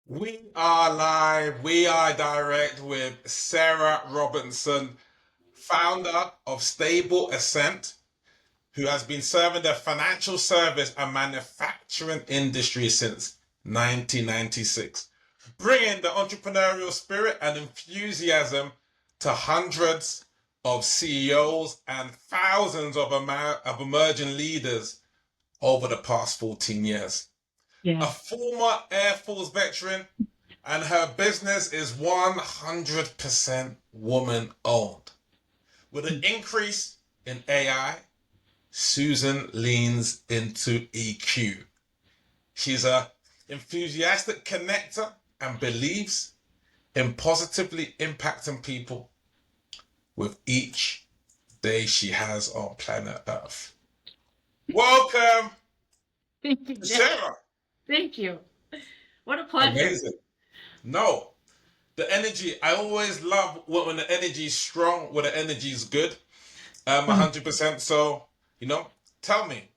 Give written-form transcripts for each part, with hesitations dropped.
We are live, we are direct with Sarah Robertson, founder of Stable Ascent, who has been serving the financial service and manufacturing industry since 1996, bringing the entrepreneurial spirit and enthusiasm to hundreds of CEOs and thousands of emerging leaders over the past 14 years. A Yeah. former Air Force veteran, and her business is 100% woman owned. With an increase in AI, Susan leans into EQ. She's a enthusiastic connector and believes in positively impacting people with each day she has on planet Earth. Welcome, Thank you, Jay. Sarah. Thank you. What a pleasure. Amazing. No, the energy, I always love when the energy is strong, when the energy is good. Mm. 100%. So, you know, tell me,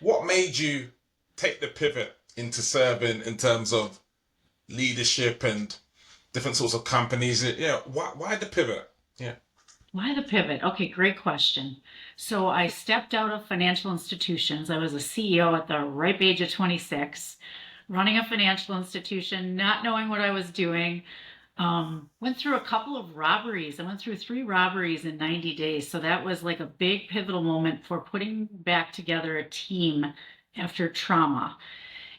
what made you take the pivot into serving in terms of leadership and different sorts of companies? Yeah, why the pivot? Yeah. Why the pivot? Okay, great question. So I stepped out of financial institutions. I was a CEO at the ripe age of 26, running a financial institution, not knowing what I was doing. Went through a couple of robberies. I went through three robberies in 90 days. So that was like a big pivotal moment for putting back together a team after trauma.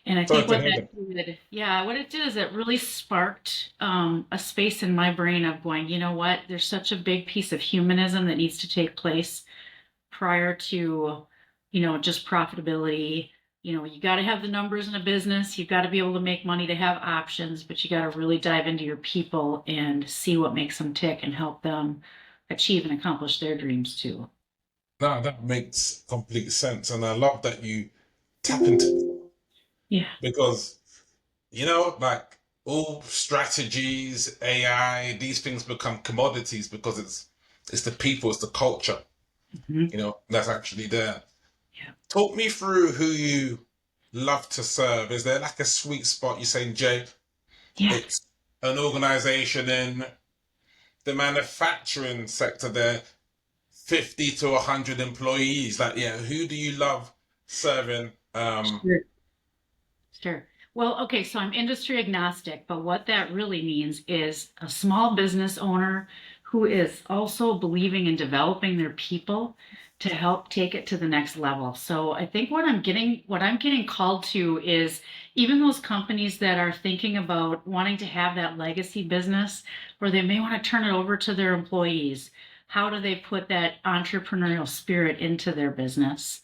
And I Sorry think to what hear that that. did, yeah, what it did is it really sparked a space in my brain of going, you know what, there's such a big piece of humanism that needs to take place prior to, just profitability. You got to have the numbers in a business. You've got to be able to make money to have options, but you got to really dive into your people and see what makes them tick and help them achieve and accomplish their dreams too. No, that makes complete sense. And I love that you tap into Yeah. because, like all strategies, AI, these things become commodities because it's the people, it's the culture, Mhm. that's actually there. Yeah. Talk me through who you love to serve. Is there like a sweet spot? You're saying, Jay, Yeah. it's an organization in the manufacturing sector there, 50 to 100 employees. Like, yeah, who do you love serving? Sure. Sure. Well, okay, so I'm industry agnostic, but what that really means is a small business owner who is also believing in developing their people to help take it to the next level. So I think what I'm getting called to is even those companies that are thinking about wanting to have that legacy business where they may want to turn it over to their employees. How do they put that entrepreneurial spirit into their business?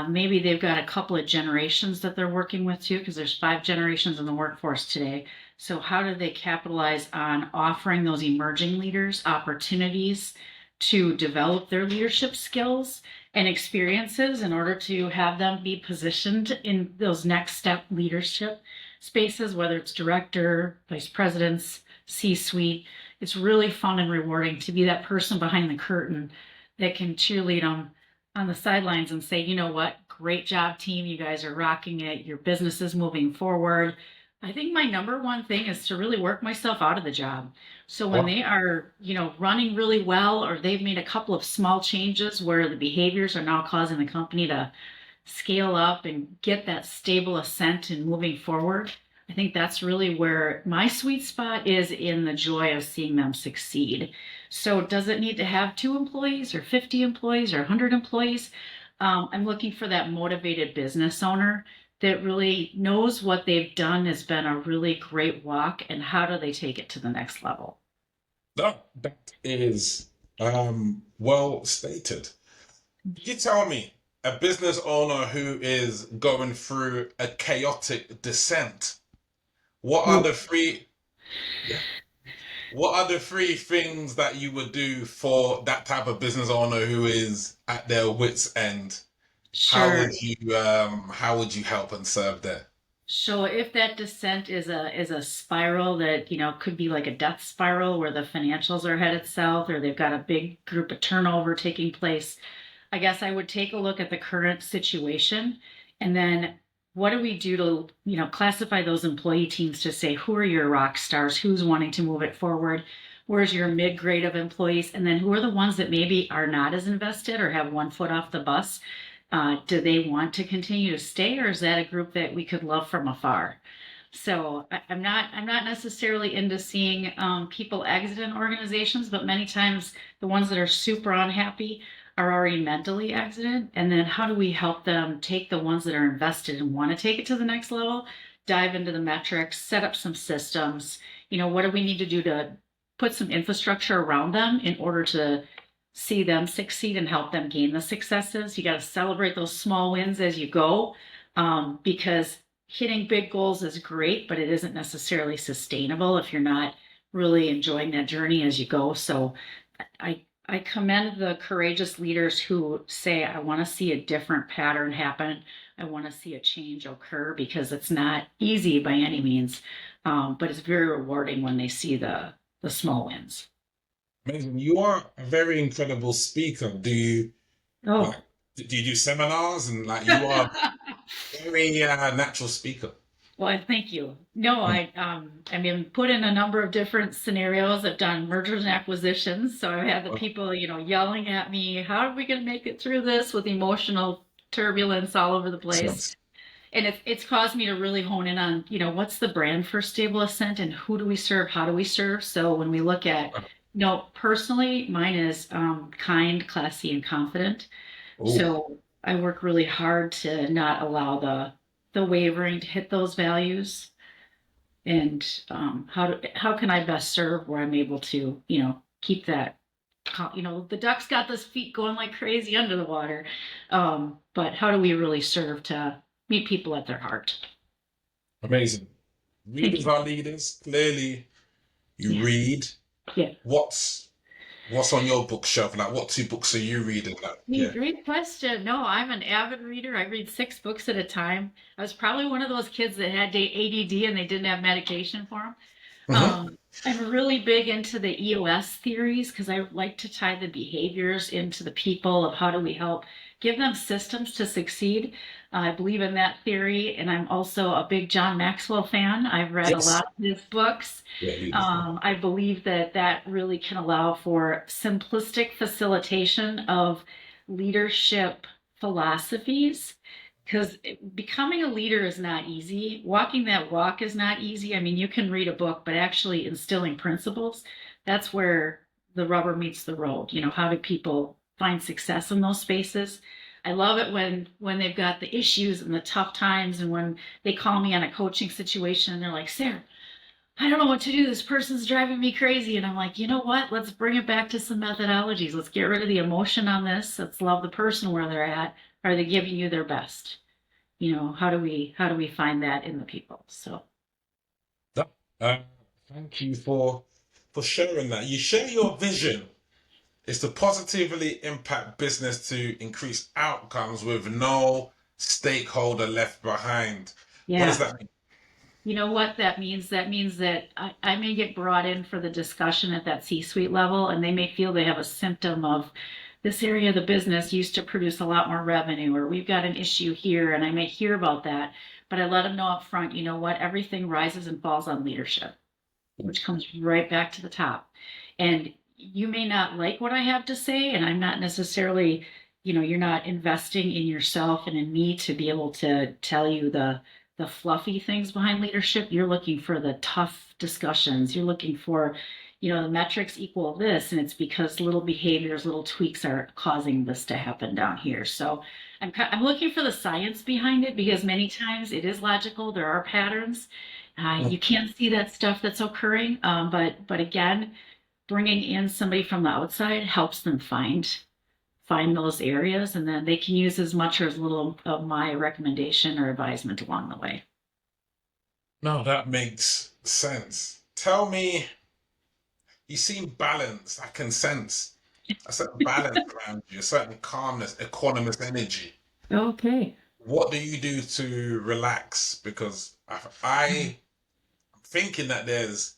Maybe they've got a couple of generations that they're working with too, because there's 5 generations in the workforce today. So how do they capitalize on offering those emerging leaders opportunities to develop their leadership skills and experiences in order to have them be positioned in those next step leadership spaces, whether it's director, vice presidents, C-suite. It's really fun and rewarding to be that person behind the curtain that can cheerlead them on the sidelines and say, you know what, great job, team. You guys are rocking it. Your business is moving forward. I think my number one thing is to really work myself out of the job. So when What? they are, running really well, or they've made a couple of small changes where the behaviors are now causing the company to scale up and get that stable ascent and moving forward. I think that's really where my sweet spot is in the joy of seeing them succeed. So, does it need to have 2 employees or 50 employees or 100 employees? I'm looking for that motivated business owner that really knows what they've done has been a really great walk and how do they take it to the next level. That is well stated. You tell me, a business owner who is going through a chaotic descent, what are Ooh. the three yeah, what are the three things that you would do for that type of business owner who is at their wits' end? Sure. How would you help and serve there? So if that descent is a spiral that, could be like a death spiral where the financials are headed south or they've got a big group of turnover taking place, I guess I would take a look at the current situation and then what do we do to, classify those employee teams to say, who are your rock stars? Who's wanting to move it forward? Where's your mid grade of employees? And then who are the ones that maybe are not as invested or have one foot off the bus? Do they want to continue to stay, or is that a group that we could love from afar? So I'm not necessarily into seeing people exit in organizations, but many times the ones that are super unhappy are already mentally exited. And then how do we help them take the ones that are invested and want to take it to the next level, dive into the metrics, set up some systems? What do we need to do to put some infrastructure around them in order to see them succeed and help them gain the successes? You got to celebrate those small wins as you go, because hitting big goals is great, but it isn't necessarily sustainable if you're not really enjoying that journey as you go. So I commend the courageous leaders who say, I want to see a different pattern happen. I want to see a change occur, because it's not easy by any means, but it's very rewarding when they see the small wins. Amazing. You are a very incredible speaker. Oh, Like, do you do seminars and like you are a very natural speaker? well, thank you. No, Mm. I mean, put in a number of different scenarios. I've done mergers and acquisitions, so I've had the Well, people, yelling at me, how are we going to make it through this, with emotional turbulence all over the place. excellent. And it's caused me to really hone in on, what's the brand for Stable Ascent, and who do we serve? How do we serve? So when we look at, personally, mine is kind, classy, and confident. Oh, So I work really hard to not allow the wavering to hit those values. And how can I best serve where I'm able to, keep that, the duck's got those feet going like crazy under the water. But how do we really serve to meet people at their heart? amazing. Thank Readers you. are leaders. Clearly, you Yeah. read. Yeah. What's on your bookshelf? Like, what two books are you reading? Like, yeah. Great question. No, I'm an avid reader. I read 6 books at a time. I was probably one of those kids that had ADD and they didn't have medication for them. Hmm. I'm really big into the EOS theories because I like to tie the behaviors into the people of how do we help give them systems to succeed. I believe in that theory, and I'm also a big John Maxwell fan. I've read a Yes. lot of his books. Yeah, leaders. I believe that that really can allow for simplistic facilitation of leadership philosophies, because becoming a leader is not easy. Walking that walk is not easy. I mean, you can read a book, but actually instilling principles, that's where the rubber meets the road. How do people find success in those spaces? I love it when they've got the issues and the tough times, and when they call me on a coaching situation and they're like, Sarah, I don't know what to do. This person's driving me crazy. And I'm like, you know what? Let's bring it back to some methodologies. Let's get rid of the emotion on this. Let's love the person where they're at. Are they giving you their best? How do we find that in the people? So No, Uh, thank you for sharing that. You share your vision is to positively impact business to increase outcomes with no stakeholder left behind. What does yeah. that mean? You know what that means? That means that I may get brought in for the discussion at that C-suite level, and they may feel they have a symptom of this area of the business used to produce a lot more revenue, or we've got an issue here, and I may hear about that. But I let them know up front, you know what? Everything rises and falls on leadership, which comes right back to the top. And you may not like what I have to say, and I'm not necessarily, you're not investing in yourself and in me to be able to tell you the fluffy things behind leadership. You're looking for the tough discussions. You're looking for, the metrics equal this, and it's because little behaviors, little tweaks are causing this to happen down here. So I'm looking for the science behind it, because many times it is logical. There are patterns. Mm. You can't see that stuff that's occurring, but again, bringing in somebody from the outside helps them find those areas, and then they can use as much or as little of my recommendation or advisement along the way. No, that makes sense. Tell me, you seem balanced. I can sense a certain balance around you, a certain calmness, equanimous energy. Okay. What do you do to relax? Because I'm thinking that there's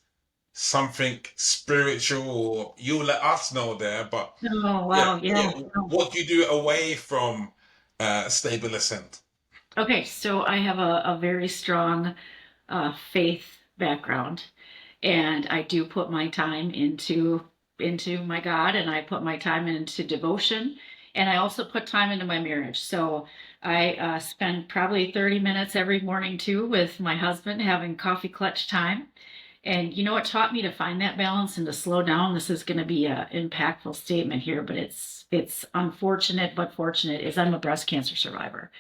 something spiritual, or you'll let us know there. But Oh, yeah, wow. yeah. Yeah. Oh. What do you do away from Stable Ascent? Okay, so I have a very strong faith background, and I do put my time into my God, and I put my time into devotion, and I also put time into my marriage. So I spend probably 30 minutes every morning too with my husband having coffee clutch time. And you know, it taught me to find that balance and to slow down. This is going to be an impactful statement here, but it's unfortunate but fortunate. Is I'm a breast cancer survivor.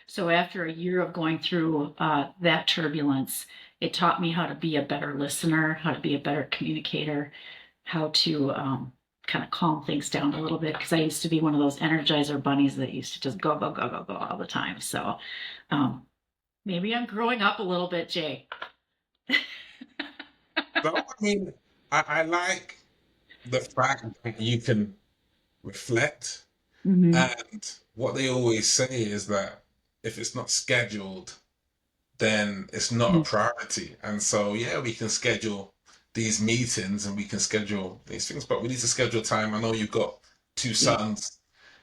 So after a year of going through that turbulence, it taught me how to be a better listener, how to be a better communicator, how to kind of calm things down a little bit. Because I used to be one of those energizer bunnies that used to just go, go, go, go, go all the time. So um, maybe I'm growing up a little bit, Jay. So, I mean, I like the fact that you can reflect. Hmm. And what they always say is that if it's not scheduled, then it's not a priority. And so, yeah, we can schedule these meetings and we can schedule these things, but we need to schedule time. I know you've got two Yeah, sons,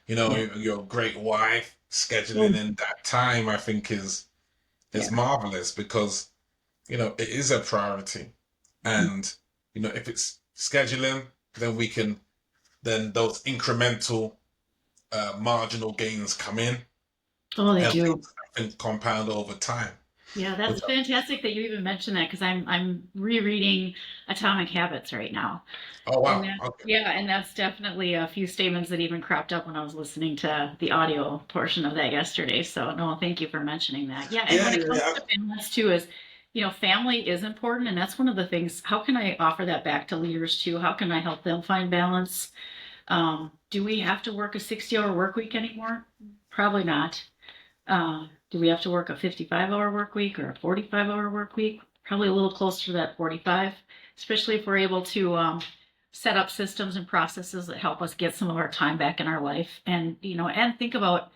you know, yeah. your great wife. Scheduling Oh, in that time, I think, is yeah. marvelous because, it is a priority. And, if it's scheduling, then then those incremental, marginal gains come in Oh, they and do. things, I think, compound over time. Yeah, Which, that's fantastic that you even mentioned that because I'm rereading Atomic Habits right now. oh, And wow. that, Okay. yeah, and that's definitely a few statements that even cropped up when I was listening to the audio portion of that yesterday. So no, thank you for mentioning that. Yeah, and Yeah, when it yeah, comes yeah. to balance too, is family is important, and that's one of the things. How can I offer that back to leaders too? How can I help them find balance? Do we have to work a 60-hour work week anymore? Probably not. Do we have to work a 55-hour work week or a 45-hour work week? Probably a little closer to that 45, especially if we're able to set up systems and processes that help us get some of our time back in our life. And, and think about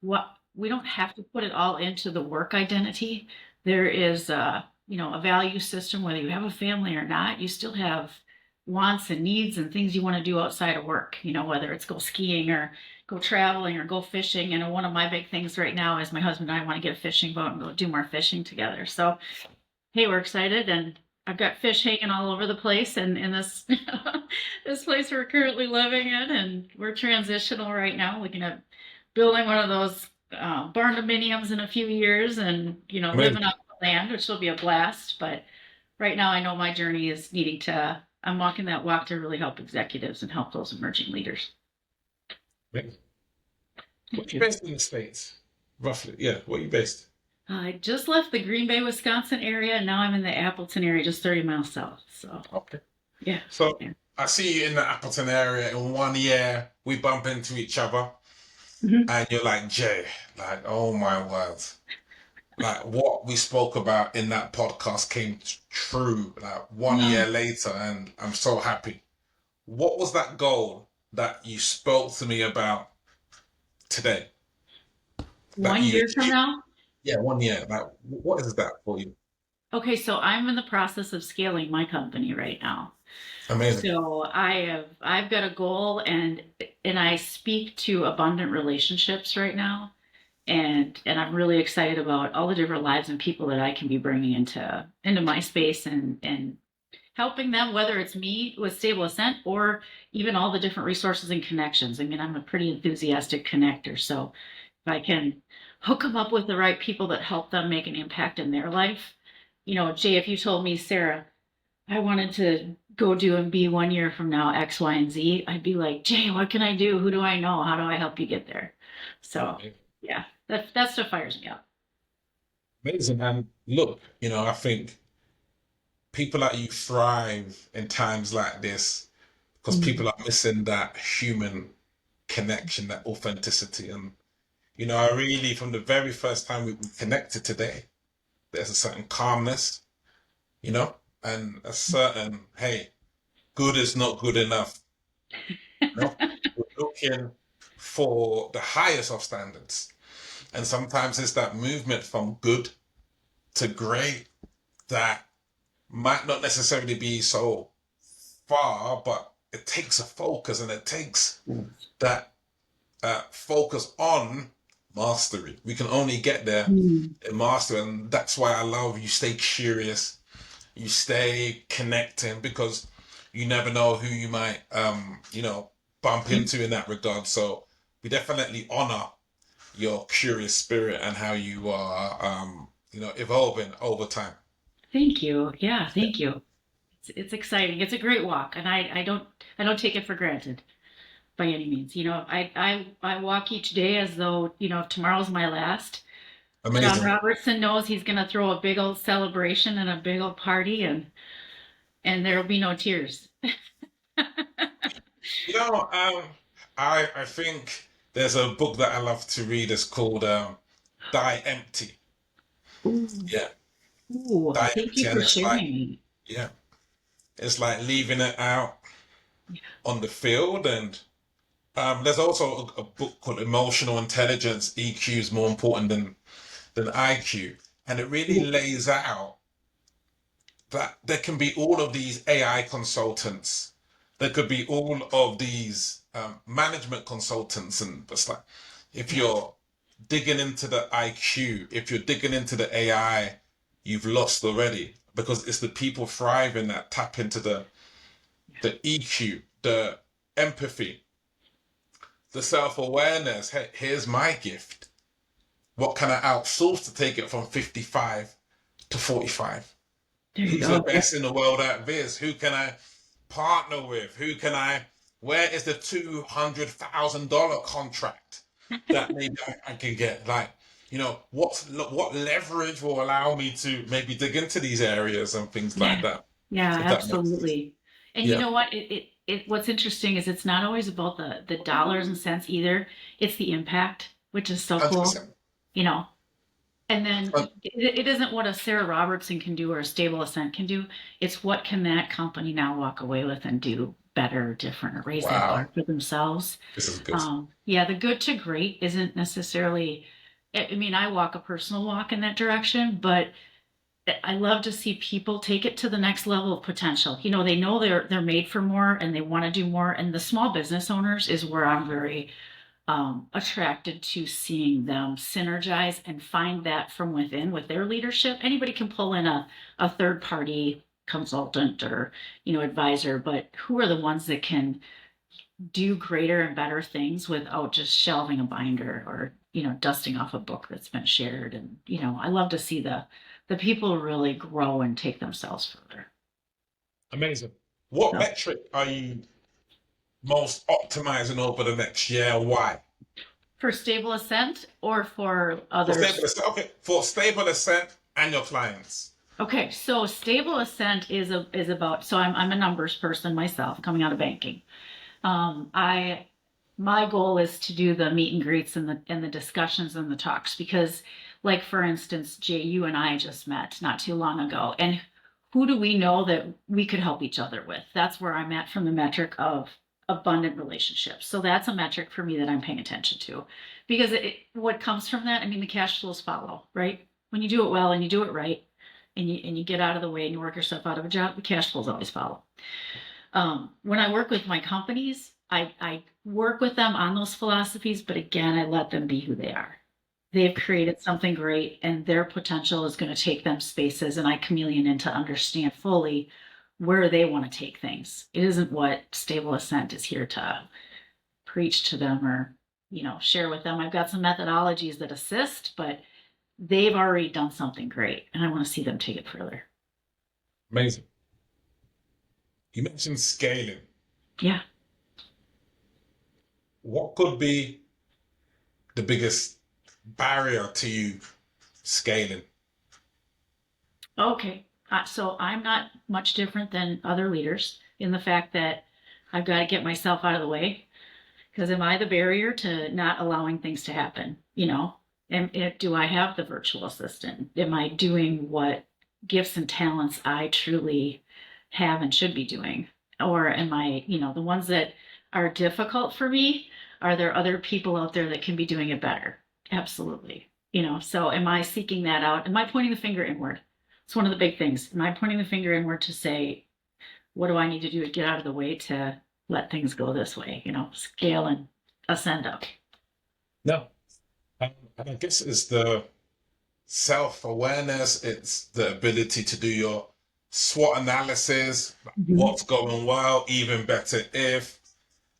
what we don't have to put it all into the work identity. There is a value system, whether you have a family or not, you still have wants and needs and things you want to do outside of work, whether it's go skiing or go traveling or go fishing. And one of my big things right now is my husband and I want to get a fishing boat and go do more fishing together. So, hey, we're excited, and I've got fish hanging all over the place and in this this place we're currently living in, and we're transitional right now, looking at building one of those barn dominiums in a few years, and living Amazing. off the land, which will be a blast. But right now, I know my journey is needing to. I'm walking that walk to really help executives and help those emerging leaders. Amazing. Where Thank you you. based in the States? Roughly. Yeah, where you based? I just left the Green Bay, Wisconsin area, and now I'm in the Appleton area, just 30 miles south. So, Okay. yeah. So Yeah. I see you in the Appleton area. In one year, we bump into each other, Mhm. and you're like, Jay, like, oh my word. Like what we spoke about in that podcast came true like one year Oh, later, and I'm so happy. What was that goal that you spoke to me about today that one you year from achieved? now? Yeah, one year. Like, what is that for you? Okay, so I'm in the process of scaling my company right now. Amazing. So I've got a goal, and I speak to abundant relationships right now, and I'm really excited about all the different lives and people that I can be bringing into my space, and helping them, whether it's me with Stable Ascent or even all the different resources and connections. I mean, I'm a pretty enthusiastic connector, so if I can hook them up with the right people that help them make an impact in their life. Jay, if you told me, Sarah, I wanted to go do and be 1 year from now X, Y, and Z, I'd be like, Jay, what can I do? Who do I know? How do I help you get there? So yeah, that stuff fires me up. Amazing. And look, I think people like you thrive in times like this because Mm. people are missing that human connection, that authenticity. And, I really, from the very first time we connected today, there's a certain calmness, you know, and a certain, hey, good is not good enough. We're looking for the highest of standards. And sometimes it's that movement from good to great that might not necessarily be so far, but it takes a focus and it takes that focus on mastery. We can only get there Mm. in mastery, and that's why I love you. Stay curious, you stay connecting, because you never know who you might, bump Yeah. into in that regard. So we definitely honor your curious spirit and how you are, evolving over time. Thank you. Yeah, Yeah, thank you. It's exciting. It's a great walk, and I don't take it for granted by any means. I walk each day as though, tomorrow's my last. John amazing. Robertson knows he's going to throw a big old celebration and a big old party, and there'll be no tears. You know, I think there's a book that I love to read. It's called Die Empty. Ooh, Yeah, ooh, Die thank Empty, you and for it's like, sharing. yeah, it's like leaving it out on the field. And there's also a book called Emotional Intelligence. EQ is more important than IQ, and it really Ooh, lays out that there can be all of these AI consultants. There could be all of these management consultants, and it's like, if yeah, you're digging into the IQ, if you're digging into the AI, you've lost already, because it's the people thriving that tap into the EQ, the empathy, the self awareness. Hey, here's my gift. What can I outsource to take it from 55 to 45? there you Who's the go. Yeah, best in the world at this? Who can I partner with? Where is the $200,000 contract that maybe I can get? Like, what leverage will allow me to maybe dig into these areas and things yeah, like that? yeah, If that makes sense. absolutely. And you Yeah, know what? What's interesting is it's not always about the dollars and cents either. It's the impact, which is so cool. 100%. You know, And then it isn't what a Sarah Robertson can do or a Stable Ascent can do. It's what can that company now walk away with and do better, different, or raise that bar Wow, for themselves. this is good. Yeah, the good to great isn't necessarily. I mean, I walk a personal walk in that direction, but I love to see people take it to the next level of potential. They know they're made for more and they want to do more. And the small business owners is where I'm very attracted to seeing them synergize and find that from within with their leadership. Anybody can pull in a third party consultant or advisor, but who are the ones that can do greater and better things without just shelving a binder or dusting off a book that's been shared. And I love to see the people really grow and take themselves further. Amazing. What So metric are you most optimizing over the next year? Why? for Stable Ascent or for For stable others. ascent, okay, for stable ascent and your clients. Okay, so Stable Ascent is about, so I'm a numbers person myself coming out of banking. I My goal is to do the meet and greets and the discussions and the talks because, like for instance, Jay, you and I just met not too long ago, and who do we know that we could help each other with? That's where I'm at from the metric of abundant relationships. So that's a metric for me that I'm paying attention to, because what comes from that, I mean, the cash flows follow, right? When you do it well and you do it right, and you get out of the way and you work yourself out of a job, the cash flows always follow. When I work with my companies, I work with them on those philosophies, but again, I let them be who they are. They've created something great, and their potential is going to take them spaces, and I chameleon in to understand fully where they want to take things. It isn't what Stable Ascent is here to preach to them or share with them. I've got some methodologies that assist, but they've already done something great, and I want to see them take it further. Amazing. You mentioned scaling. Yeah. What could be the biggest barrier to you scaling? Okay. So I'm not much different than other leaders in the fact that I've got to get myself out of the way because am I the barrier to not allowing things to happen? Do I have the virtual assistant? Am I doing what gifts and talents I truly have and should be doing? Or am I, the ones that are difficult for me? Are there other people out there that can be doing it better? Absolutely. So am I seeking that out? Am I pointing the finger inward? It's one of the big things. Am I pointing the finger inward to say, what do I need to do to get out of the way to let things go this way? Scale and ascend up. No. And I guess it's the self-awareness, it's the ability to do your SWOT analysis, Mhm. what's going well, even better if,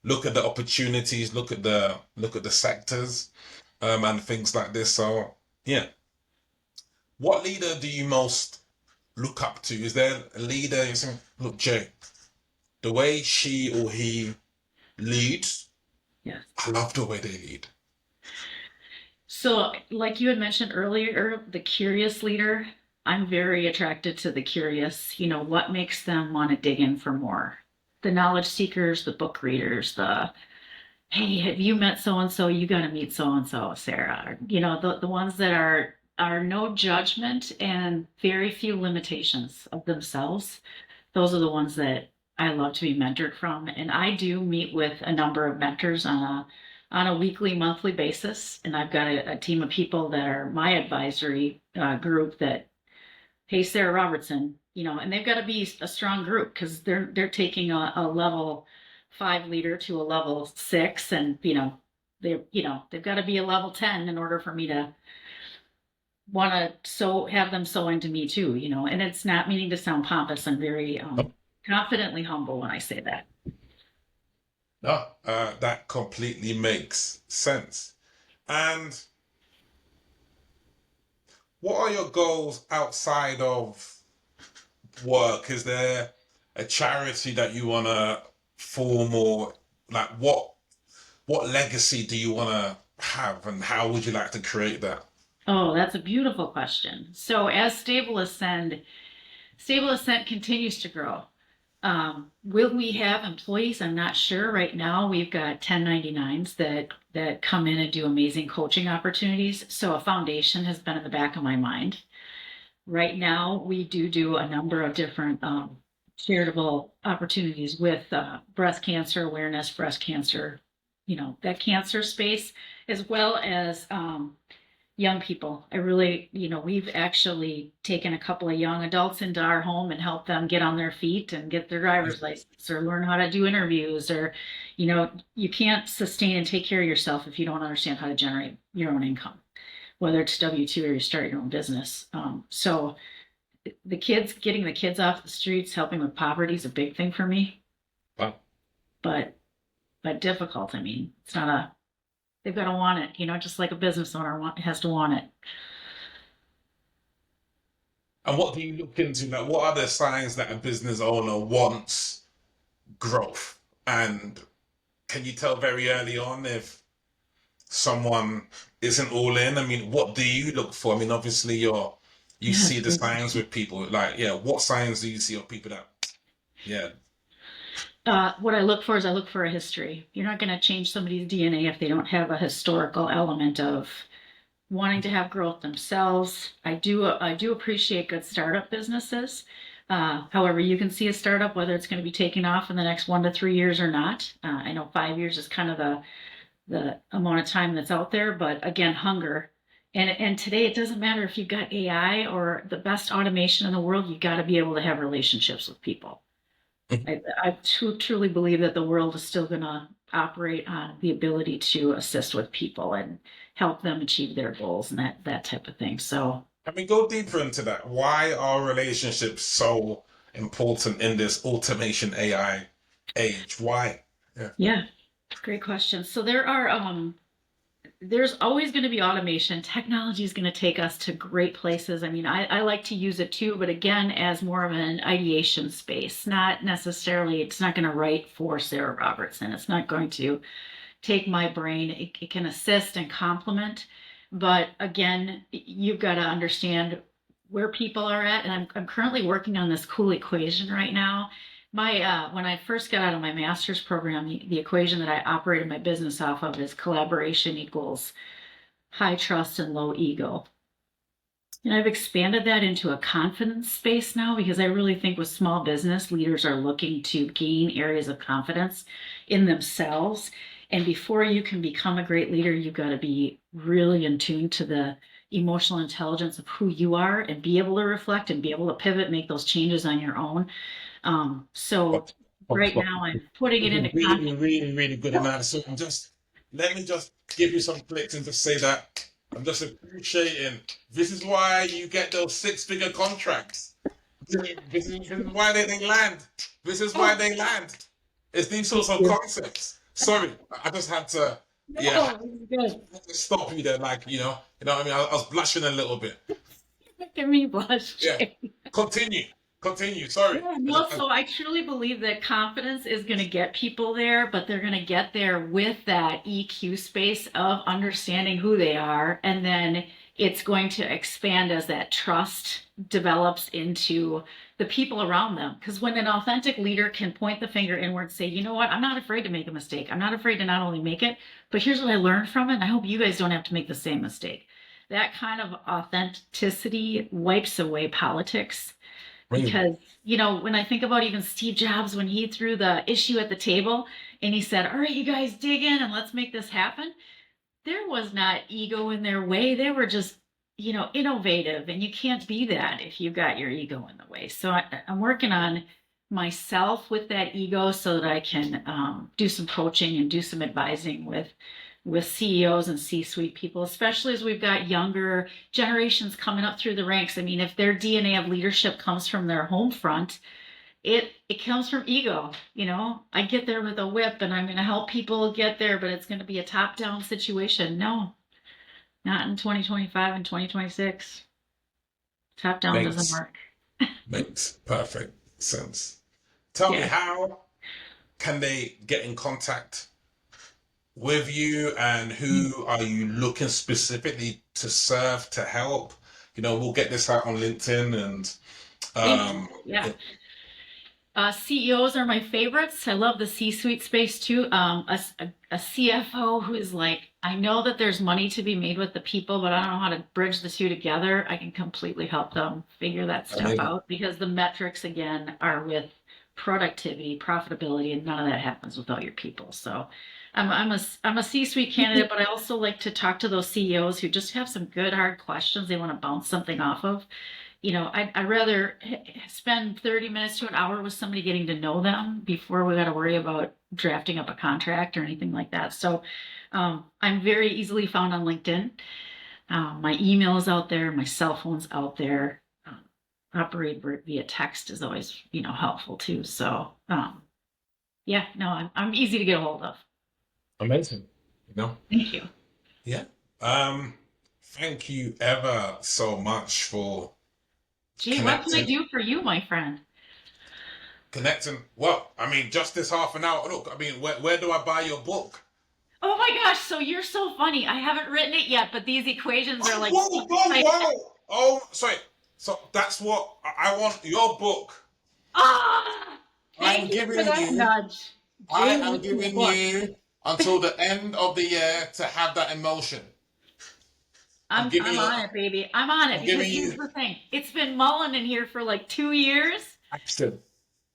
look at the opportunities, look at the sectors, and things like this. So yeah. What leader do you most look up to? Is there a leader you think, look, Jay, the way she or he leads, Yes. I love the way they lead. So, like you had mentioned earlier, the curious leader, I'm very attracted to the curious. What makes them want to dig in for more? The knowledge seekers, the book readers, hey, have you met so and so? You got to meet so and so, Sarah. The ones that are no judgment and very few limitations of themselves. Those are the ones that I love to be mentored from. And I do meet with a number of mentors on a weekly, monthly basis. And I've got a team of people that are my advisory group that, hey, Sarah Robertson, and they've got to be a strong group because they're taking a level 5 leader to a level 6, and they've got to be a level 10 in order for me to want to have them so into me too. And it's not meaning to sound pompous. I'm very confidently humble when I say that. No, that completely makes sense. And what are your goals outside of work? Is there a charity that you want to form, or like what legacy do you want to have, and how would you like to create that? Oh, that's a beautiful question. So as Stable Ascent continues to grow. Will we have employees? I'm not sure. Right now, we've got 1099s that come in and do amazing coaching opportunities. So a foundation has been in the back of my mind. Right now, we do a number of different charitable opportunities with breast cancer awareness, breast cancer, that cancer space, as well as young people. We've actually taken a couple of young adults into our home and helped them get on their feet and get their driver's license or learn how to do interviews, or, you can't sustain and take care of yourself if you don't understand how to generate your own income, whether it's W-2 or you start your own business. So getting the kids off the streets, helping with poverty is a big thing for me, Wow. but, difficult. I mean, it's not they've got to want it, just like a business owner has to want it. And what do you look into? Like, what are the signs that a business owner wants growth? And can you tell very early on if someone isn't all in? I mean, what do you look for? I mean, obviously you Yeah, see the signs with people. Like, yeah, what signs do you see of people that, yeah, what I look for is I look for a history. You're not going to change somebody's DNA if they don't have a historical element of wanting to have growth themselves. I do appreciate good startup businesses. However, you can see a startup whether it's going to be taking off in the next 1 to 3 years or not. I know 5 years is kind of the amount of time that's out there, but again, hunger. And today it doesn't matter if you've got AI or the best automation in the world, you got to be able to have relationships with people. I truly believe that the world is still going to operate on the ability to assist with people and help them achieve their goals and that type of thing. So, can we go deeper into that? Why are relationships so important in this automation AI age? Why? Yeah. yeah, great question. So there's always going to be automation. Technology is going to take us to great places. I mean, I like to use it too, but again, as more of an ideation space, not necessarily, it's not going to write for Sarah Robertson. It's not going to take my brain. It can assist and complement. But again, you've got to understand where people are at. And I'm currently working on this cool equation right now. When I first got out of my master's program, the equation that I operated my business off of is collaboration equals high trust and low ego. And I've expanded that into a confidence space now because I really think with small business, leaders are looking to gain areas of confidence in themselves. And before you can become a great leader, you've got to be really in tune to the emotional intelligence of who you are and be able to reflect and be able to pivot, make those changes on your own. So But, right but now I'm putting it into really, context. really, really good analysis. I'm just let me just give you some clicks and just say that I'm just appreciating. This is why you get those six-figure contracts. This is why they land. This is why Oh, they land. It's these sorts thank of you. concepts. Sorry, I just had to, yeah, No, it's good. I had to stop you there. Like, what I mean. I was blushing a little bit. Making me blush, Yeah, Jay. continue, continue. Sorry. Yeah, no, so I truly believe that confidence is going to get people there, but they're going to get there with that EQ space of understanding who they are. And then it's going to expand as that trust develops into the people around them. Because when an authentic leader can point the finger inward and say, you know what, I'm not afraid to make a mistake. I'm not afraid to not only make it, but here's what I learned from it. And I hope you guys don't have to make the same mistake. That kind of authenticity wipes away politics Brilliant. because when I think about even Steve Jobs, when he threw the issue at the table and he said, all right, you guys dig in and let's make this happen, there was not ego in their way. They were just innovative, and you can't be that if you've got your ego in the way. So I'm working on myself with that ego so that I can do some coaching and do some advising with CEOs and C-suite people, especially as we've got younger generations coming up through the ranks. I mean, if their DNA of leadership comes from their home front, it comes from ego. I get there with a whip and I'm going to help people get there, but it's going to be a top-down situation. No, not in 2025 and 2026. Top-down doesn't Makes work. makes perfect sense. Tell me, Yeah. how can they get in contact with you, and who are you looking specifically to serve, to help? We'll get this out on LinkedIn and Thank you. um Yeah. CEOs are my favorites. I love the C-suite space too. A CFO who is like, I know that there's money to be made with the people, but I don't know how to bridge the two together. I can completely help them figure that stuff amazing. out because the metrics again are with productivity, profitability, and none of that happens without your people. So I'm a C-suite candidate, but I also like to talk to those CEOs who just have some good hard questions they want to bounce something off of. I'd rather spend 30 minutes to an hour with somebody getting to know them before we got to worry about drafting up a contract or anything like that. So I'm very easily found on LinkedIn. My email is out there. My cell phone's out there. Operate via text is always, helpful too. So yeah, no, I'm easy to get a hold of. Amazing. You know? Thank you. Yeah. Um, Thank you ever so much for Gee, what can I connecting. do for you, my friend? Connecting. Well, I mean, just this half an hour. Look, I mean, where do I buy your book? Oh my gosh, so you're so funny. I haven't written it yet, but these equations are Oh, like, whoa, whoa, whoa. Oh, sorry. So that's what I want. Your book. ah, I'm thank you for giving that you. nudge. I Jay am Udeh's giving book. you until the end of the year to have that emotion. I'm giving I'm you. on it, baby. I'm on it I'm because giving here's you the thing. It's been mulling in here for like 2 years. action.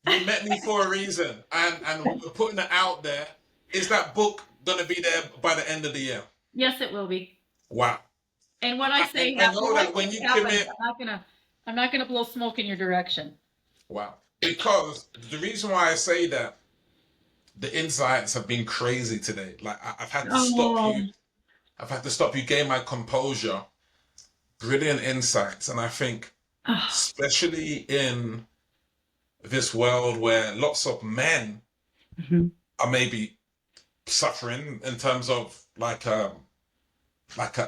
You met me for a reason, and we're putting it out there. Is that book gonna be there by the end of the year? Yes, it will be. Wow. And when I And say I know when I that say when it you happens, commit, I'm not gonna blow smoke in your direction. wow. Because the reason why I say that, the insights have been crazy today. Like I've had to stop Oh, you. I've had to stop you, gain my composure. Brilliant insights, and I think, oh, especially in this world where lots of men mhm. are maybe suffering in terms of like an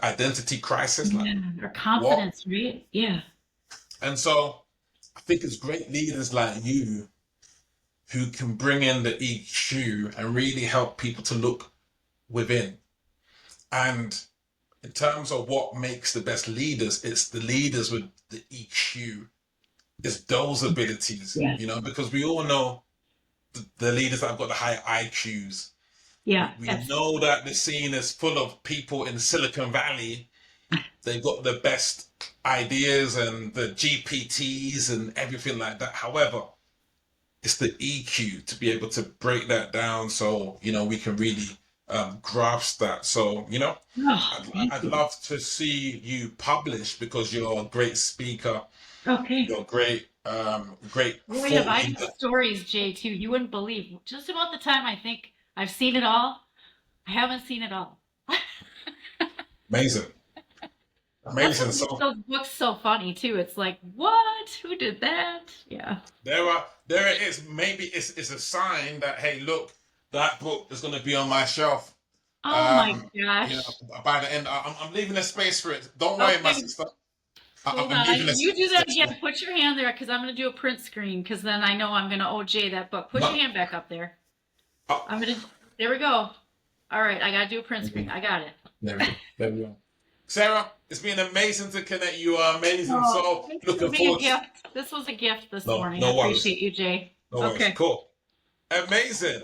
identity crisis, like Yeah, or what? confidence, right? Yeah. And so I think it's great leaders like you who can bring in the EQ and really help people to look within. And in terms of what makes the best leaders, it's the leaders with the EQ. It's those abilities, Yeah. because we all know the leaders that have got the high IQs. Yeah. We That's know that the scene is full of people in Silicon Valley. They've got the best ideas and the GPTs and everything like that. However, it's the EQ to be able to break that down so, we can really grasp that. So, oh, I'd, thank I'd you. love to see you publish because you're a great speaker. Okay. You're a great Boy, have thought I got leader. stories, Jay, too. You wouldn't believe. Just about the time I think I've seen it all. I haven't seen it all. Amazing. That's Amazing. what makes So those books so funny too. It's like, what? Who did that? Yeah. there it is. Maybe it's a sign that, hey, look, that book is going to be on my shelf. Oh my Um, you know, gosh. by the end, I'm leaving a space for it. Don't worry, my Okay, sister. hold I'm on. leaving a You do that space for again. it. Put your hand there because I'm going to do a print screen because then I know I'm going to owe Jay that book. Put your No, hand back up there. uh, I'm going to, there we go. All right, I got to do a print screen. I got it. there we go. There we go. Sarah, it's been amazing to connect. You are amazing. Oh, So thanks for looking being a forward. gift. This was a gift this No, morning. I no worries. appreciate you, Jay. No worries. Okay. Cool. Amazing.